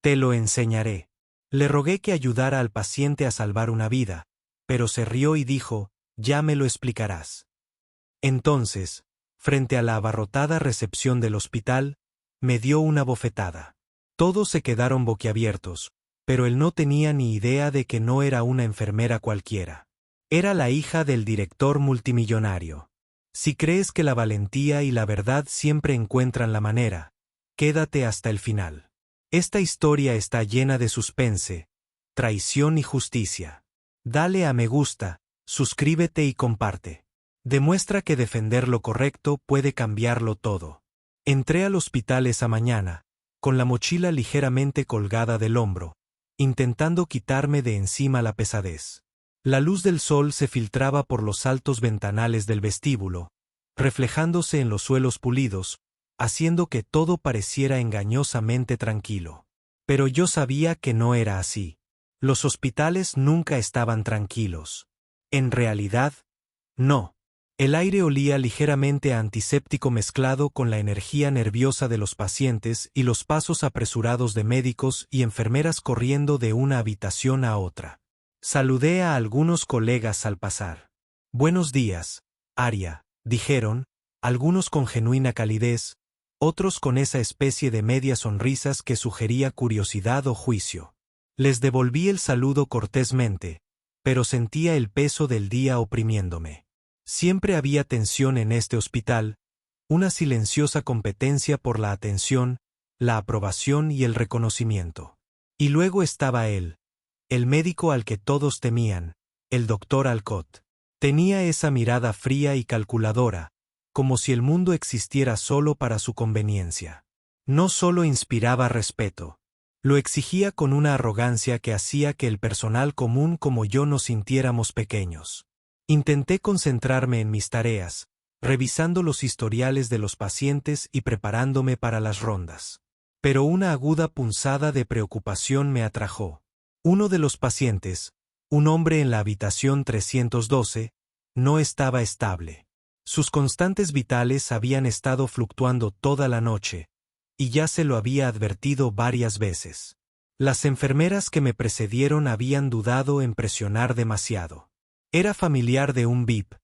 Te lo enseñaré. Le rogué que ayudara al paciente a salvar una vida, pero se rió y dijo, ya me lo explicarás. Entonces, frente a la abarrotada recepción del hospital, me dio una bofetada. Todos se quedaron boquiabiertos, pero él no tenía ni idea de que no era una enfermera cualquiera. Era la hija del director multimillonario. Si crees que la valentía y la verdad siempre encuentran la manera, quédate hasta el final. Esta historia está llena de suspense, traición y justicia. Dale a me gusta, suscríbete y comparte. Demuestra que defender lo correcto puede cambiarlo todo. Entré al hospital esa mañana, con la mochila ligeramente colgada del hombro, intentando quitarme de encima la pesadez. La luz del sol se filtraba por los altos ventanales del vestíbulo, reflejándose en los suelos pulidos, haciendo que todo pareciera engañosamente tranquilo. Pero yo sabía que no era así. Los hospitales nunca estaban tranquilos. En realidad, no. El aire olía ligeramente a antiséptico mezclado con la energía nerviosa de los pacientes y los pasos apresurados de médicos y enfermeras corriendo de una habitación a otra. Saludé a algunos colegas al pasar. Buenos días, Aria, dijeron, algunos con genuina calidez, otros con esa especie de medias sonrisas que sugería curiosidad o juicio. Les devolví el saludo cortésmente, pero sentía el peso del día oprimiéndome. Siempre había tensión en este hospital, una silenciosa competencia por la atención, la aprobación y el reconocimiento. Y luego estaba él, el médico al que todos temían, el doctor Alcott. Tenía esa mirada fría y calculadora, como si el mundo existiera solo para su conveniencia. No solo inspiraba respeto, lo exigía con una arrogancia que hacía que el personal común como yo nos sintiéramos pequeños. Intenté concentrarme en mis tareas, revisando los historiales de los pacientes y preparándome para las rondas. Pero una aguda punzada de preocupación me atrajo. Uno de los pacientes, un hombre en la habitación 312, no estaba estable. Sus constantes vitales habían estado fluctuando toda la noche, y ya se lo había advertido varias veces. Las enfermeras que me precedieron habían dudado en presionar demasiado. Era familiar de un VIP,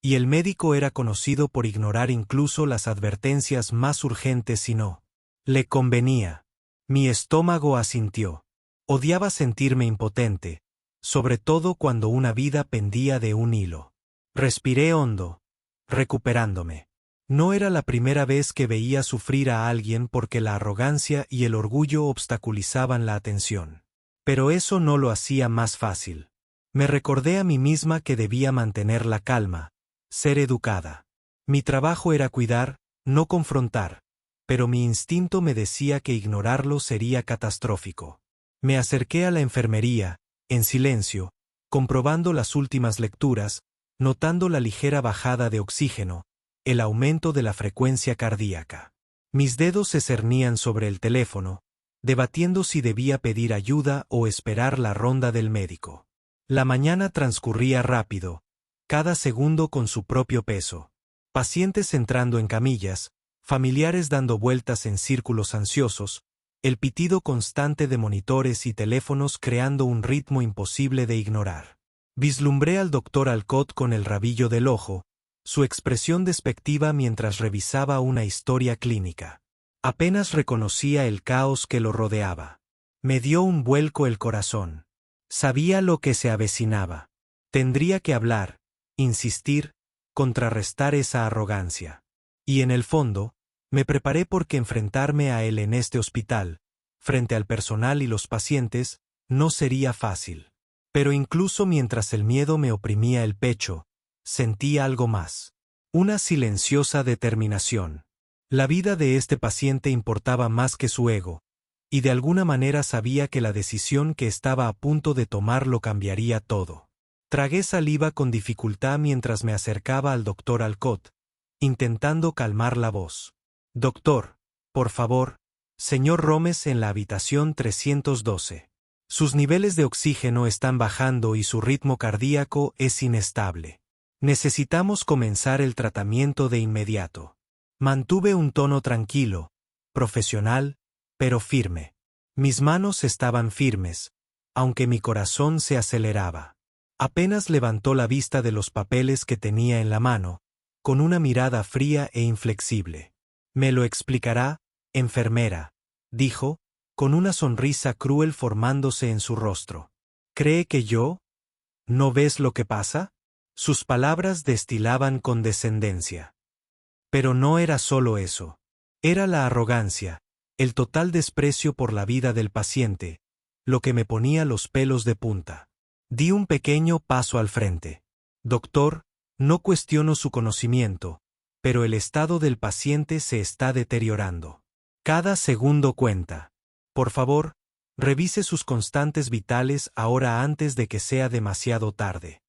y el médico era conocido por ignorar incluso las advertencias más urgentes y no le convenía. Mi estómago asintió. Odiaba sentirme impotente, sobre todo cuando una vida pendía de un hilo. Respiré hondo, recuperándome. No era la primera vez que veía sufrir a alguien porque la arrogancia y el orgullo obstaculizaban la atención. Pero eso no lo hacía más fácil. Me recordé a mí misma que debía mantener la calma, ser educada. Mi trabajo era cuidar, no confrontar, pero mi instinto me decía que ignorarlo sería catastrófico. Me acerqué a la enfermería, en silencio, comprobando las últimas lecturas, notando la ligera bajada de oxígeno, el aumento de la frecuencia cardíaca. Mis dedos se cernían sobre el teléfono, debatiendo si debía pedir ayuda o esperar la ronda del médico. La mañana transcurría rápido, cada segundo con su propio peso. Pacientes entrando en camillas, familiares dando vueltas en círculos ansiosos, el pitido constante de monitores y teléfonos creando un ritmo imposible de ignorar. Vislumbré al doctor Alcott con el rabillo del ojo, su expresión despectiva mientras revisaba una historia clínica. Apenas reconocía el caos que lo rodeaba. Me dio un vuelco el corazón. Sabía lo que se avecinaba. Tendría que hablar, insistir, contrarrestar esa arrogancia. Y en el fondo, me preparé porque enfrentarme a él en este hospital, frente al personal y los pacientes, no sería fácil. Pero incluso mientras el miedo me oprimía el pecho, sentí algo más. Una silenciosa determinación. La vida de este paciente importaba más que su ego, y de alguna manera sabía que la decisión que estaba a punto de tomar lo cambiaría todo. Tragué saliva con dificultad mientras me acercaba al doctor Alcott, intentando calmar la voz. Doctor, por favor, señor Rómez en la habitación 312. Sus niveles de oxígeno están bajando y su ritmo cardíaco es inestable. Necesitamos comenzar el tratamiento de inmediato. Mantuve un tono tranquilo, profesional, pero firme. Mis manos estaban firmes, aunque mi corazón se aceleraba. Apenas levantó la vista de los papeles que tenía en la mano, con una mirada fría e inflexible. «Me lo explicará, enfermera», dijo, con una sonrisa cruel formándose en su rostro. «¿Cree que yo? ¿No ves lo que pasa?». Sus palabras destilaban condescendencia. Pero no era solo eso. Era la arrogancia, el total desprecio por la vida del paciente, lo que me ponía los pelos de punta. Di un pequeño paso al frente. «Doctor, no cuestiono su conocimiento, pero el estado del paciente se está deteriorando. Cada segundo cuenta. Por favor, revise sus constantes vitales ahora antes de que sea demasiado tarde».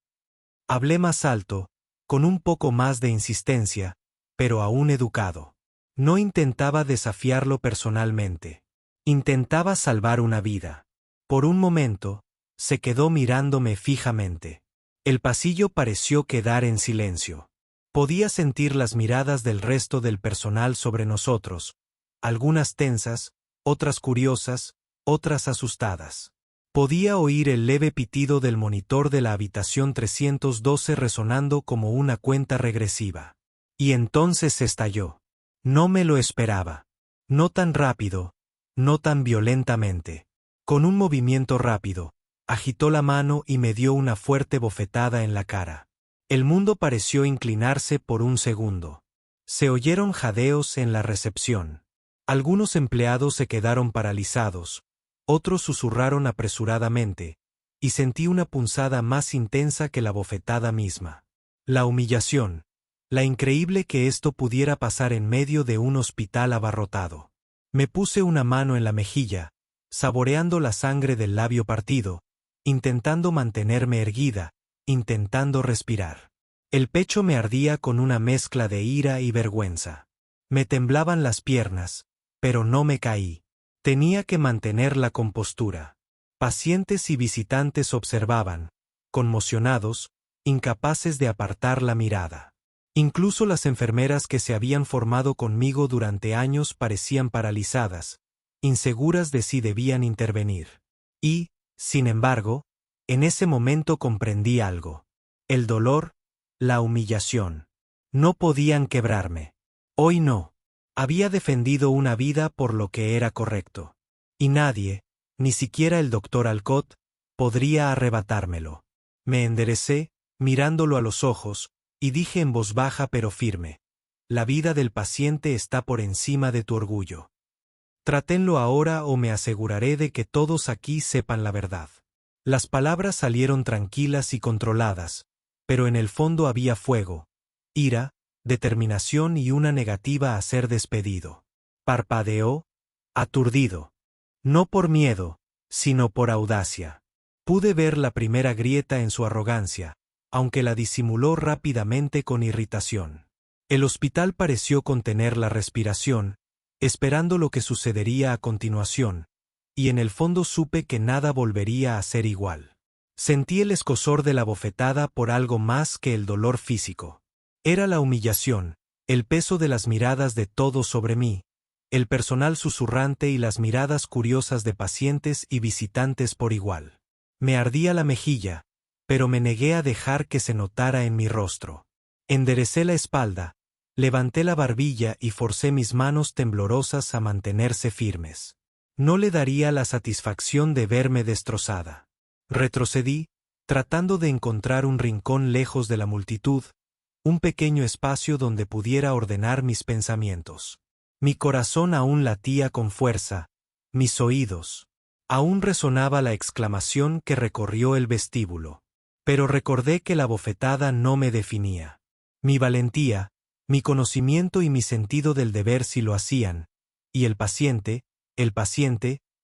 Hablé más alto, con un poco más de insistencia, pero aún educado. No intentaba desafiarlo personalmente. Intentaba salvar una vida. Por un momento, se quedó mirándome fijamente. El pasillo pareció quedar en silencio. Podía sentir las miradas del resto del personal sobre nosotros, algunas tensas, otras curiosas, otras asustadas. Podía oír el leve pitido del monitor de la habitación 312 resonando como una cuenta regresiva. Y entonces estalló. No me lo esperaba. No tan rápido, no tan violentamente. Con un movimiento rápido, agitó la mano y me dio una fuerte bofetada en la cara. El mundo pareció inclinarse por un segundo. Se oyeron jadeos en la recepción. Algunos empleados se quedaron paralizados, otros susurraron apresuradamente, y sentí una punzada más intensa que la bofetada misma. La humillación, la increíble que esto pudiera pasar en medio de un hospital abarrotado. Me puse una mano en la mejilla, saboreando la sangre del labio partido, intentando mantenerme erguida, intentando respirar. El pecho me ardía con una mezcla de ira y vergüenza. Me temblaban las piernas, pero no me caí. Tenía que mantener la compostura. Pacientes y visitantes observaban, conmocionados, incapaces de apartar la mirada. Incluso las enfermeras que se habían formado conmigo durante años parecían paralizadas, inseguras de si debían intervenir. Y, sin embargo, en ese momento comprendí algo. El dolor, la humillación. No podían quebrarme. Hoy no. Había defendido una vida por lo que era correcto. Y nadie, ni siquiera el doctor Alcott, podría arrebatármelo. Me enderecé, mirándolo a los ojos, y dije en voz baja pero firme: «La vida del paciente está por encima de tu orgullo. Trátenlo ahora o me aseguraré de que todos aquí sepan la verdad». Las palabras salieron tranquilas y controladas, pero en el fondo había fuego, ira, determinación y una negativa a ser despedido. Parpadeó, aturdido. No por miedo, sino por audacia. Pude ver la primera grieta en su arrogancia, aunque la disimuló rápidamente con irritación. El hospital pareció contener la respiración, esperando lo que sucedería a continuación, y en el fondo supe que nada volvería a ser igual. Sentí el escozor de la bofetada por algo más que el dolor físico. Era la humillación, el peso de las miradas de todos sobre mí, el personal susurrante y las miradas curiosas de pacientes y visitantes por igual. Me ardía la mejilla, pero me negué a dejar que se notara en mi rostro. Enderecé la espalda, levanté la barbilla y forcé mis manos temblorosas a mantenerse firmes. No le daría la satisfacción de verme destrozada. Retrocedí, tratando de encontrar un rincón lejos de la multitud, un pequeño espacio donde pudiera ordenar mis pensamientos. Mi corazón aún latía con fuerza, mis oídos. Aún resonaba la exclamación que recorrió el vestíbulo. Pero recordé que la bofetada no me definía. Mi valentía, mi conocimiento y mi sentido del deber sí lo hacían, y el paciente,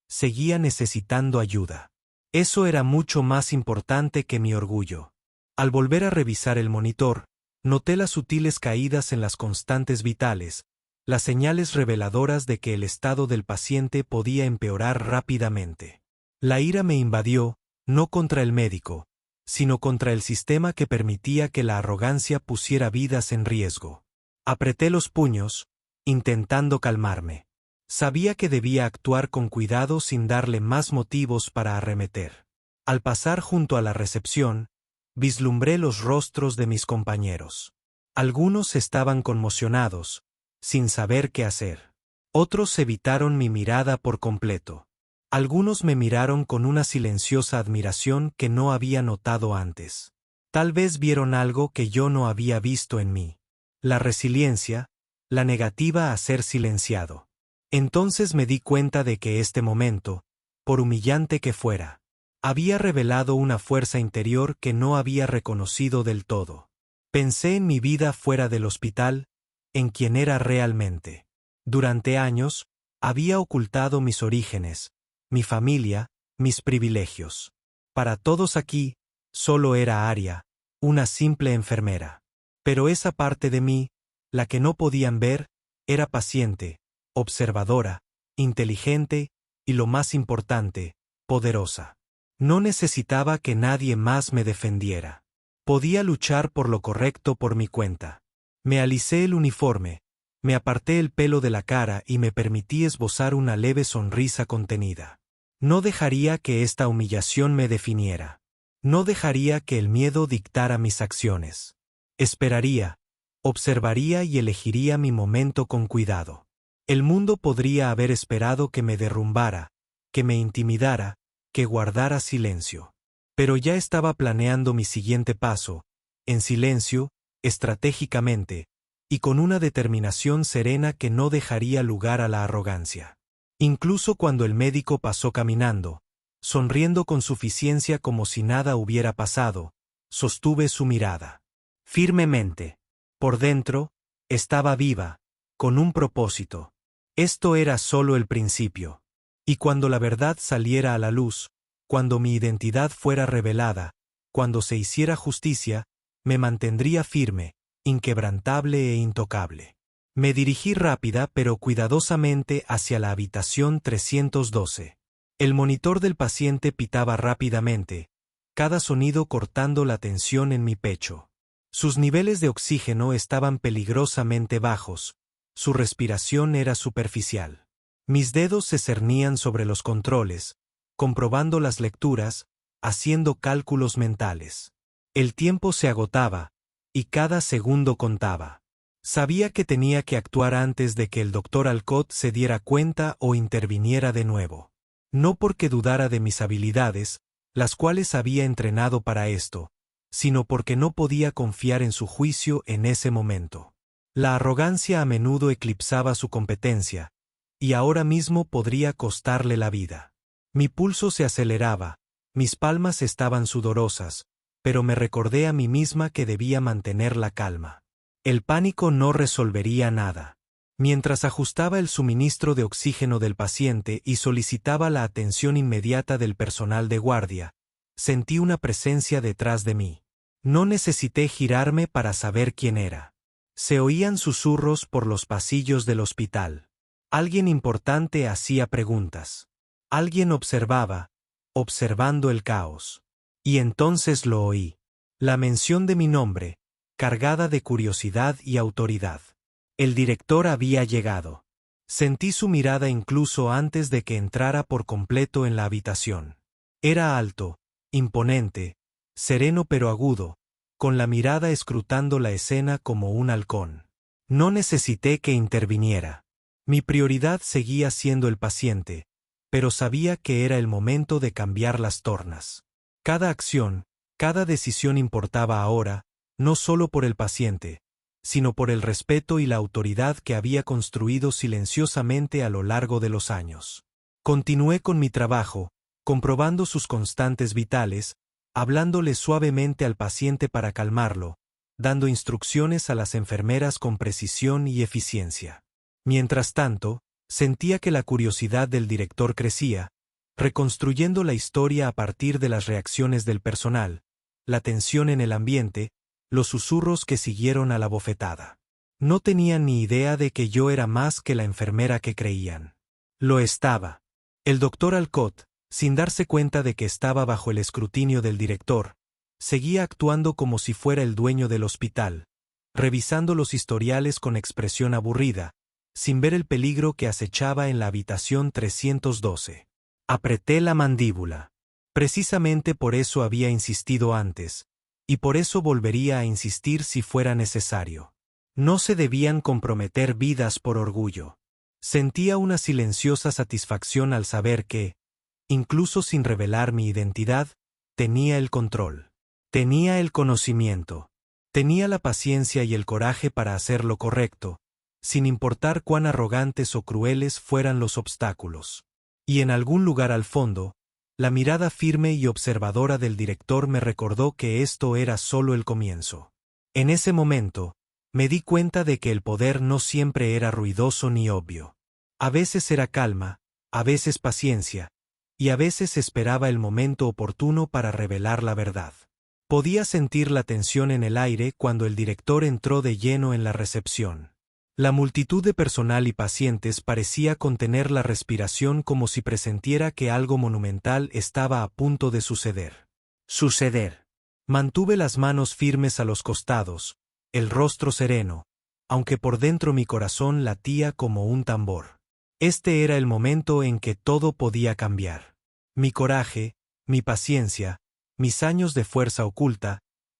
seguía necesitando ayuda. Eso era mucho más importante que mi orgullo. Al volver a revisar el monitor, noté las sutiles caídas en las constantes vitales, las señales reveladoras de que el estado del paciente podía empeorar rápidamente. La ira me invadió, no contra el médico, sino contra el sistema que permitía que la arrogancia pusiera vidas en riesgo. Apreté los puños, intentando calmarme. Sabía que debía actuar con cuidado sin darle más motivos para arremeter. Al pasar junto a la recepción, vislumbré los rostros de mis compañeros. Algunos estaban conmocionados, sin saber qué hacer. Otros evitaron mi mirada por completo. Algunos me miraron con una silenciosa admiración que no había notado antes. Tal vez vieron algo que yo no había visto en mí. La resiliencia, la negativa a ser silenciado. Entonces me di cuenta de que este momento, por humillante que fuera, había revelado una fuerza interior que no había reconocido del todo. Pensé en mi vida fuera del hospital, en quien era realmente. Durante años, había ocultado mis orígenes, mi familia, mis privilegios. Para todos aquí, solo era Aria, una simple enfermera. Pero esa parte de mí, la que no podían ver, era paciente, observadora, inteligente y, lo más importante, poderosa. No necesitaba que nadie más me defendiera. Podía luchar por lo correcto por mi cuenta. Me alicé el uniforme, me aparté el pelo de la cara y me permití esbozar una leve sonrisa contenida. No dejaría que esta humillación me definiera. No dejaría que el miedo dictara mis acciones. Esperaría, observaría y elegiría mi momento con cuidado. El mundo podría haber esperado que me derrumbara, que me intimidara, que guardara silencio. Pero ya estaba planeando mi siguiente paso, en silencio, estratégicamente, y con una determinación serena que no dejaría lugar a la arrogancia. Incluso cuando el médico pasó caminando, sonriendo con suficiencia como si nada hubiera pasado, sostuve su mirada. Firmemente. Por dentro, estaba viva, con un propósito. Esto era solo el principio. Y cuando la verdad saliera a la luz, cuando mi identidad fuera revelada, cuando se hiciera justicia, me mantendría firme, inquebrantable e intocable. Me dirigí rápida pero cuidadosamente hacia la habitación 312. El monitor del paciente pitaba rápidamente, cada sonido cortando la tensión en mi pecho. Sus niveles de oxígeno estaban peligrosamente bajos, su respiración era superficial. Mis dedos se cernían sobre los controles, comprobando las lecturas, haciendo cálculos mentales. El tiempo se agotaba, y cada segundo contaba. Sabía que tenía que actuar antes de que el doctor Alcott se diera cuenta o interviniera de nuevo. No porque dudara de mis habilidades, las cuales había entrenado para esto, sino porque no podía confiar en su juicio en ese momento. La arrogancia a menudo eclipsaba su competencia, y ahora mismo podría costarle la vida. Mi pulso se aceleraba, mis palmas estaban sudorosas, pero me recordé a mí misma que debía mantener la calma. El pánico no resolvería nada. Mientras ajustaba el suministro de oxígeno del paciente y solicitaba la atención inmediata del personal de guardia, sentí una presencia detrás de mí. No necesité girarme para saber quién era. Se oían susurros por los pasillos del hospital. Alguien importante hacía preguntas. Alguien observaba, observando el caos. Y entonces lo oí. La mención de mi nombre, cargada de curiosidad y autoridad. El director había llegado. Sentí su mirada incluso antes de que entrara por completo en la habitación. Era alto, imponente, sereno pero agudo, con la mirada escrutando la escena como un halcón. No necesité que interviniera. Mi prioridad seguía siendo el paciente, pero sabía que era el momento de cambiar las tornas. Cada acción, cada decisión importaba ahora, no solo por el paciente, sino por el respeto y la autoridad que había construido silenciosamente a lo largo de los años. Continué con mi trabajo, comprobando sus constantes vitales, hablándole suavemente al paciente para calmarlo, dando instrucciones a las enfermeras con precisión y eficiencia. Mientras tanto, sentía que la curiosidad del director crecía, reconstruyendo la historia a partir de las reacciones del personal, la tensión en el ambiente, los susurros que siguieron a la bofetada. No tenían ni idea de que yo era más que la enfermera que creían. Lo estaba. El doctor Alcott, sin darse cuenta de que estaba bajo el escrutinio del director, seguía actuando como si fuera el dueño del hospital, revisando los historiales con expresión aburrida, sin ver el peligro que acechaba en la habitación 312. Apreté la mandíbula. Precisamente por eso había insistido antes, y por eso volvería a insistir si fuera necesario. No se debían comprometer vidas por orgullo. Sentía una silenciosa satisfacción al saber que, incluso sin revelar mi identidad, tenía el control. Tenía el conocimiento. Tenía la paciencia y el coraje para hacer lo correcto, sin importar cuán arrogantes o crueles fueran los obstáculos. Y en algún lugar al fondo, la mirada firme y observadora del director me recordó que esto era solo el comienzo. En ese momento, me di cuenta de que el poder no siempre era ruidoso ni obvio. A veces era calma, a veces paciencia, y a veces esperaba el momento oportuno para revelar la verdad. Podía sentir la tensión en el aire cuando el director entró de lleno en la recepción. La multitud de personal y pacientes parecía contener la respiración como si presintiera que algo monumental estaba a punto de suceder. Mantuve las manos firmes a los costados, el rostro sereno, aunque por dentro mi corazón latía como un tambor. Este era el momento en que todo podía cambiar. Mi coraje, mi paciencia, mis años de fuerza oculta,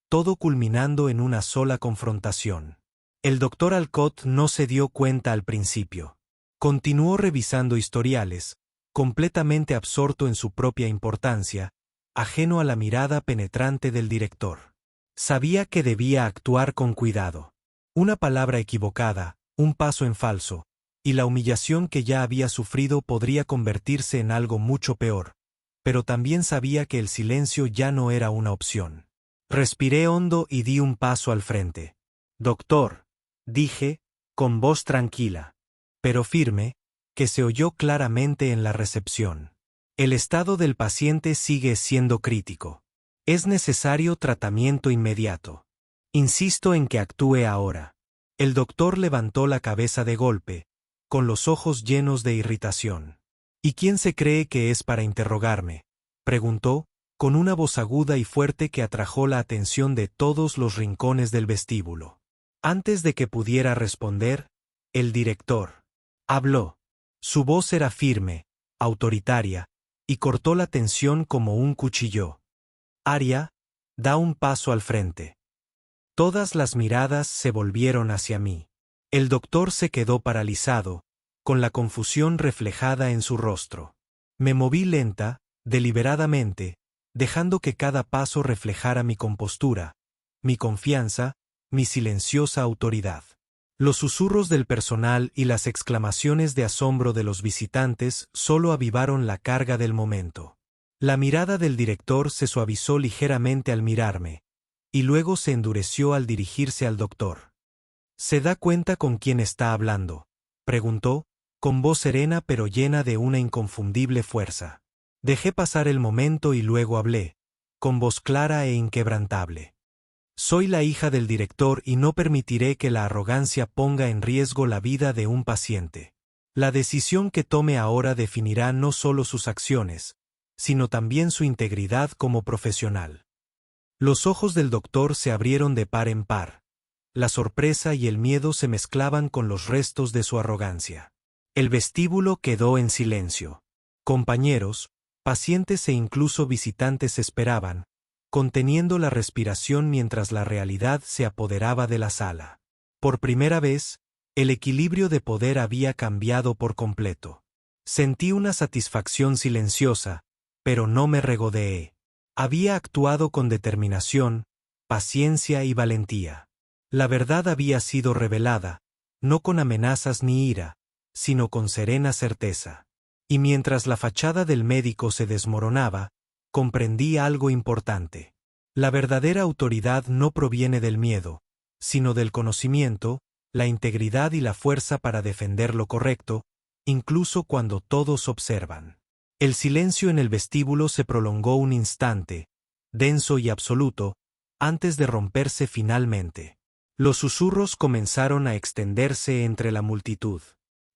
todo culminando en una sola confrontación. El doctor Alcott no se dio cuenta al principio. Continuó revisando historiales, completamente absorto en su propia importancia, ajeno a la mirada penetrante del director. Sabía que debía actuar con cuidado. Una palabra equivocada, un paso en falso, y la humillación que ya había sufrido podría convertirse en algo mucho peor, pero también sabía que el silencio ya no era una opción. Respiré hondo y di un paso al frente. «Doctor», dije, con voz tranquila, pero firme, que se oyó claramente en la recepción. «El estado del paciente sigue siendo crítico. Es necesario tratamiento inmediato. Insisto en que actúe ahora». El doctor levantó la cabeza de golpe, con los ojos llenos de irritación. «¿Y quién se cree que es para interrogarme?», preguntó, con una voz aguda y fuerte que atrajo la atención de todos los rincones del vestíbulo. Antes de que pudiera responder, el director habló. Su voz era firme, autoritaria, y cortó la tensión como un cuchillo. «Aria, da un paso al frente». Todas las miradas se volvieron hacia mí. El doctor se quedó paralizado, con la confusión reflejada en su rostro. Me moví lenta, deliberadamente, dejando que cada paso reflejara mi compostura, mi confianza, mi silenciosa autoridad. Los susurros del personal y las exclamaciones de asombro de los visitantes solo avivaron la carga del momento. La mirada del director se suavizó ligeramente al mirarme, y luego se endureció al dirigirse al doctor. «¿Se da cuenta con quién está hablando?», preguntó, con voz serena pero llena de una inconfundible fuerza. Dejé pasar el momento y luego hablé, con voz clara e inquebrantable. «Soy la hija del director y no permitiré que la arrogancia ponga en riesgo la vida de un paciente. La decisión que tome ahora definirá no solo sus acciones, sino también su integridad como profesional». Los ojos del doctor se abrieron de par en par. La sorpresa y el miedo se mezclaban con los restos de su arrogancia. El vestíbulo quedó en silencio. Compañeros, pacientes e incluso visitantes esperaban, conteniendo la respiración mientras la realidad se apoderaba de la sala. Por primera vez, el equilibrio de poder había cambiado por completo. Sentí una satisfacción silenciosa, pero no me regodeé. Había actuado con determinación, paciencia y valentía. La verdad había sido revelada, no con amenazas ni ira, sino con serena certeza. Y mientras la fachada del médico se desmoronaba, comprendí algo importante. La verdadera autoridad no proviene del miedo, sino del conocimiento, la integridad y la fuerza para defender lo correcto, incluso cuando todos observan. El silencio en el vestíbulo se prolongó un instante, denso y absoluto, antes de romperse finalmente. Los susurros comenzaron a extenderse entre la multitud.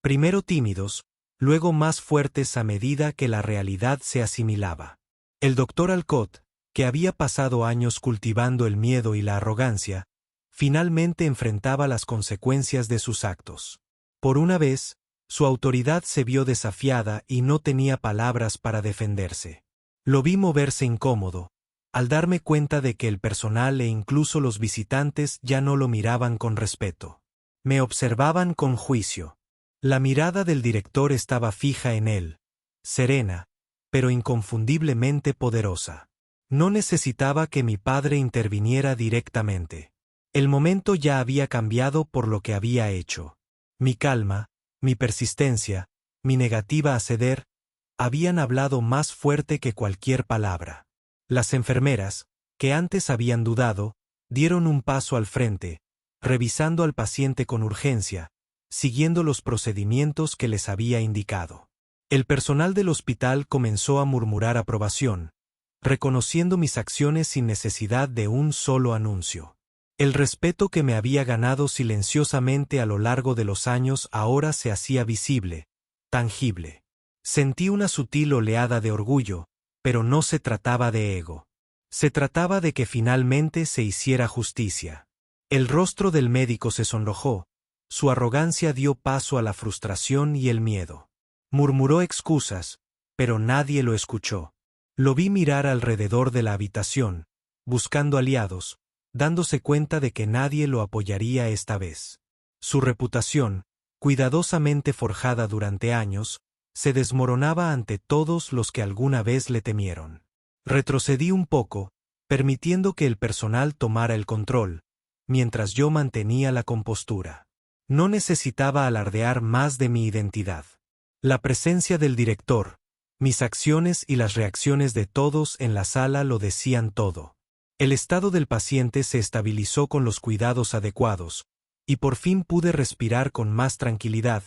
Primero tímidos, luego más fuertes a medida que la realidad se asimilaba. El doctor Alcott, que había pasado años cultivando el miedo y la arrogancia, finalmente enfrentaba las consecuencias de sus actos. Por una vez, su autoridad se vio desafiada y no tenía palabras para defenderse. Lo vi moverse incómodo, al darme cuenta de que el personal e incluso los visitantes ya no lo miraban con respeto. Me observaban con juicio. La mirada del director estaba fija en él, serena, pero inconfundiblemente poderosa. No necesitaba que mi padre interviniera directamente. El momento ya había cambiado por lo que había hecho. Mi calma, mi persistencia, mi negativa a ceder, habían hablado más fuerte que cualquier palabra. Las enfermeras, que antes habían dudado, dieron un paso al frente, revisando al paciente con urgencia, siguiendo los procedimientos que les había indicado. El personal del hospital comenzó a murmurar aprobación, reconociendo mis acciones sin necesidad de un solo anuncio. El respeto que me había ganado silenciosamente a lo largo de los años ahora se hacía visible, tangible. Sentí una sutil oleada de orgullo, pero no se trataba de ego. Se trataba de que finalmente se hiciera justicia. El rostro del médico se sonrojó, su arrogancia dio paso a la frustración y el miedo. Murmuró excusas, pero nadie lo escuchó. Lo vi mirar alrededor de la habitación, buscando aliados, dándose cuenta de que nadie lo apoyaría esta vez. Su reputación, cuidadosamente forjada durante años, se desmoronaba ante todos los que alguna vez le temieron. Retrocedí un poco, permitiendo que el personal tomara el control, mientras yo mantenía la compostura. No necesitaba alardear más de mi identidad. La presencia del director, mis acciones y las reacciones de todos en la sala lo decían todo. El estado del paciente se estabilizó con los cuidados adecuados, y por fin pude respirar con más tranquilidad,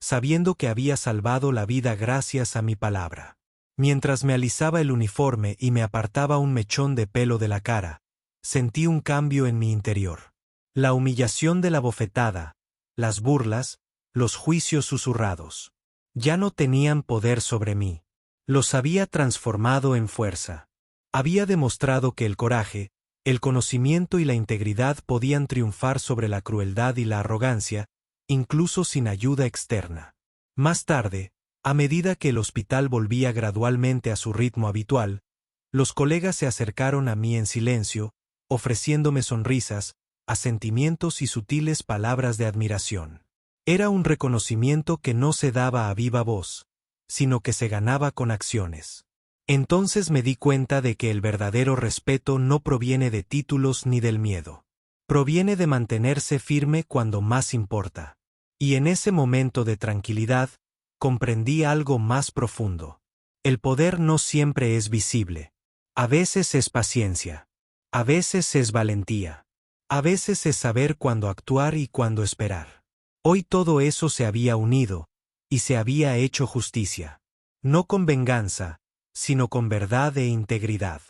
sabiendo que había salvado la vida gracias a mi palabra. Mientras me alisaba el uniforme y me apartaba un mechón de pelo de la cara, sentí un cambio en mi interior. La humillación de la bofetada, las burlas, los juicios susurrados. Ya no tenían poder sobre mí. Los había transformado en fuerza. Había demostrado que el coraje, el conocimiento y la integridad podían triunfar sobre la crueldad y la arrogancia, incluso sin ayuda externa. Más tarde, a medida que el hospital volvía gradualmente a su ritmo habitual, los colegas se acercaron a mí en silencio, ofreciéndome sonrisas, asentimientos y sutiles palabras de admiración. Era un reconocimiento que no se daba a viva voz, sino que se ganaba con acciones. Entonces me di cuenta de que el verdadero respeto no proviene de títulos ni del miedo. Proviene de mantenerse firme cuando más importa. Y en ese momento de tranquilidad, comprendí algo más profundo. El poder no siempre es visible. A veces es paciencia. A veces es valentía. A veces es saber cuándo actuar y cuándo esperar. Hoy todo eso se había unido, y se había hecho justicia. No con venganza, sino con verdad e integridad.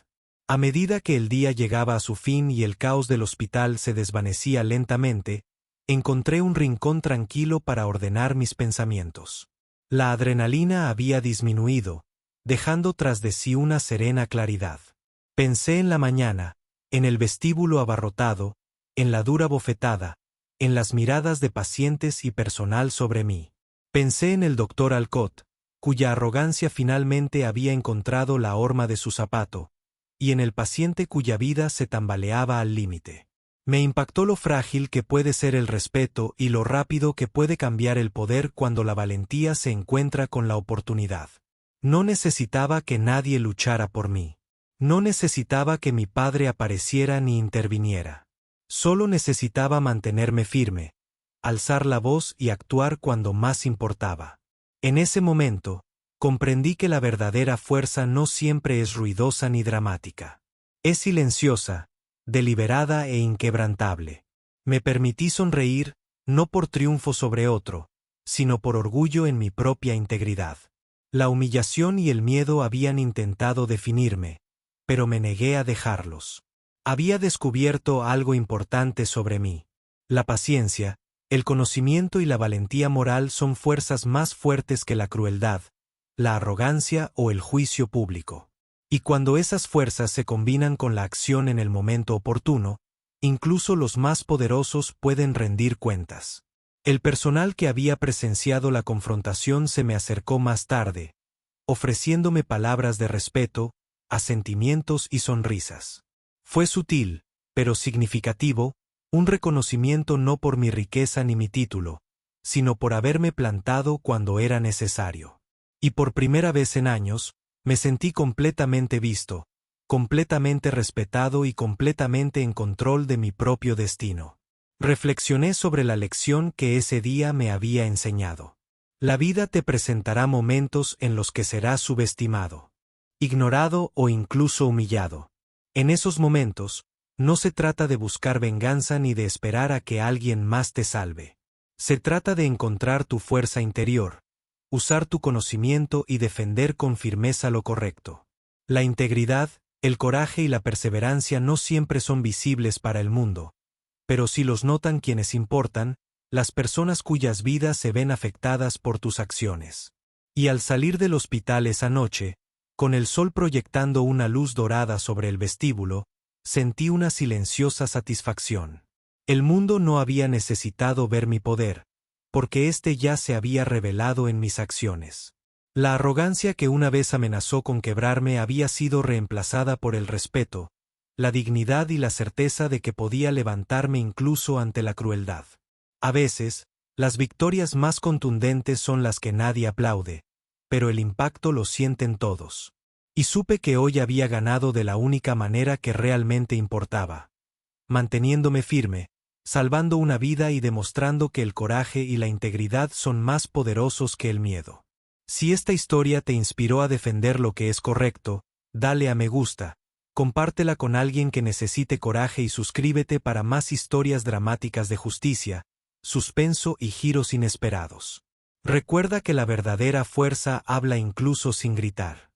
A medida que el día llegaba a su fin y el caos del hospital se desvanecía lentamente, encontré un rincón tranquilo para ordenar mis pensamientos. La adrenalina había disminuido, dejando tras de sí una serena claridad. Pensé en la mañana, en el vestíbulo abarrotado, en la dura bofetada, en las miradas de pacientes y personal sobre mí. Pensé en el doctor Alcott, cuya arrogancia finalmente había encontrado la horma de su zapato, y en el paciente cuya vida se tambaleaba al límite. Me impactó lo frágil que puede ser el respeto y lo rápido que puede cambiar el poder cuando la valentía se encuentra con la oportunidad. No necesitaba que nadie luchara por mí. No necesitaba que mi padre apareciera ni interviniera. Solo necesitaba mantenerme firme, alzar la voz y actuar cuando más importaba. En ese momento, comprendí que la verdadera fuerza no siempre es ruidosa ni dramática. Es silenciosa, deliberada e inquebrantable. Me permití sonreír, no por triunfo sobre otro, sino por orgullo en mi propia integridad. La humillación y el miedo habían intentado definirme, pero me negué a dejarlos. Había descubierto algo importante sobre mí. La paciencia, el conocimiento y la valentía moral son fuerzas más fuertes que la crueldad, la arrogancia o el juicio público. Y cuando esas fuerzas se combinan con la acción en el momento oportuno, incluso los más poderosos pueden rendir cuentas. El personal que había presenciado la confrontación se me acercó más tarde, ofreciéndome palabras de respeto, asentimientos y sonrisas. Fue sutil, pero significativo, un reconocimiento no por mi riqueza ni mi título, sino por haberme plantado cuando era necesario. Y por primera vez en años, me sentí completamente visto, completamente respetado y completamente en control de mi propio destino. Reflexioné sobre la lección que ese día me había enseñado. La vida te presentará momentos en los que serás subestimado, ignorado o incluso humillado. En esos momentos, no se trata de buscar venganza ni de esperar a que alguien más te salve. Se trata de encontrar tu fuerza interior, usar tu conocimiento y defender con firmeza lo correcto. La integridad, el coraje y la perseverancia no siempre son visibles para el mundo, pero sí los notan quienes importan, las personas cuyas vidas se ven afectadas por tus acciones. Y al salir del hospital esa noche, con el sol proyectando una luz dorada sobre el vestíbulo, sentí una silenciosa satisfacción. El mundo no había necesitado ver mi poder, porque éste ya se había revelado en mis acciones. La arrogancia que una vez amenazó con quebrarme había sido reemplazada por el respeto, la dignidad y la certeza de que podía levantarme incluso ante la crueldad. A veces, las victorias más contundentes son las que nadie aplaude, pero el impacto lo sienten todos. Y supe que hoy había ganado de la única manera que realmente importaba, manteniéndome firme, salvando una vida y demostrando que el coraje y la integridad son más poderosos que el miedo. Si esta historia te inspiró a defender lo que es correcto, dale a me gusta, compártela con alguien que necesite coraje y suscríbete para más historias dramáticas de justicia, suspenso y giros inesperados. Recuerda que la verdadera fuerza habla incluso sin gritar.